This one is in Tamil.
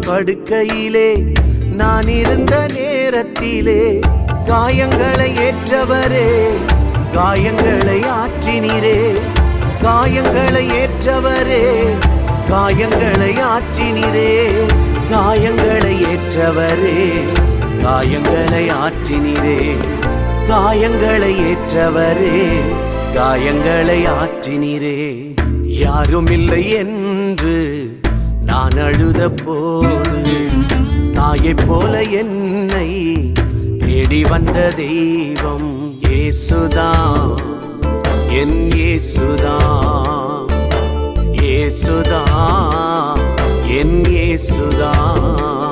படுக்கையிலே நான் இருந்த நேரத்திலே காயங்களை ஏற்றவரே, காயங்களை ஆற்றினீரே, காயங்களை ஏற்றவரே, காயங்களை ஆற்றினீரே, காயங்களை ஏற்றவரே, காயங்களை ஆற்றினீரே, காயங்களை ஏற்றவரே, காயங்களை ஆற்றினீரே. யாரும் இல்லை என்று நான் அழுத போது தாயைப் போல என்னை தேடி வந்த தெய்வம் இயேசுதான், என் இயேசுதான், இயேசுதான், என் இயேசுதான்.